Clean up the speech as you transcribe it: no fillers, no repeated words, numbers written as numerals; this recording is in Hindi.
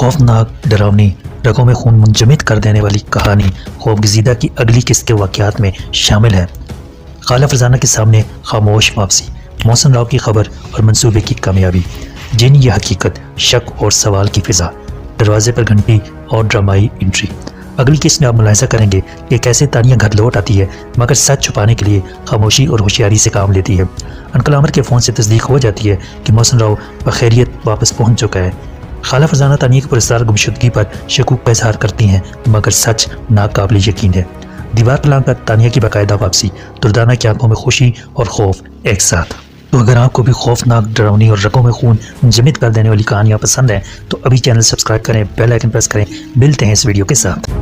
खौफनाक, डरावनी, रगों में खून मुंजमद कर देने वाली कहानी खौफज़दा की अगली किस्त के वाक़यात में शामिल है। खाला फरजाना के सामने खामोश वापसी, मोहसिन राव की खबर और मंसूबे की कामयाबी, जिन ये हकीकत, शक और सवाल की फिजा, दरवाजे पर घंटी और ड्रामाई एंट्री। अगली किस्त में आप मुलाहिजा करेंगे कि कैसे तानिया घर लौट आती है मगर सच छुपाने के लिए खामोशी और होशियारी से काम लेती है। अंकल आमिर के फ़ोन से तस्दीक हो जाती है कि मोहसिन राव बखैरियत वापस पहुंच चुका है। खाला फरजाना तानिया की पुरस्कार गुमशुदगी पर शकूक का इजहार करती हैं मगर सच नाकाबिल यकीन है। दीवार पर लाकर तानिया की बाकायदा वापसी, दुर्दाना की आंखों में खुशी और खौफ एक साथ। तो अगर आपको भी खौफनाक, डरावनी और रगों में खून मुंजमद कर देने वाली कहानियाँ पसंद हैं तो अभी चैनल सब्सक्राइब करें, बेल आइकन प्रेस करें। मिलते हैं इस वीडियो के साथ।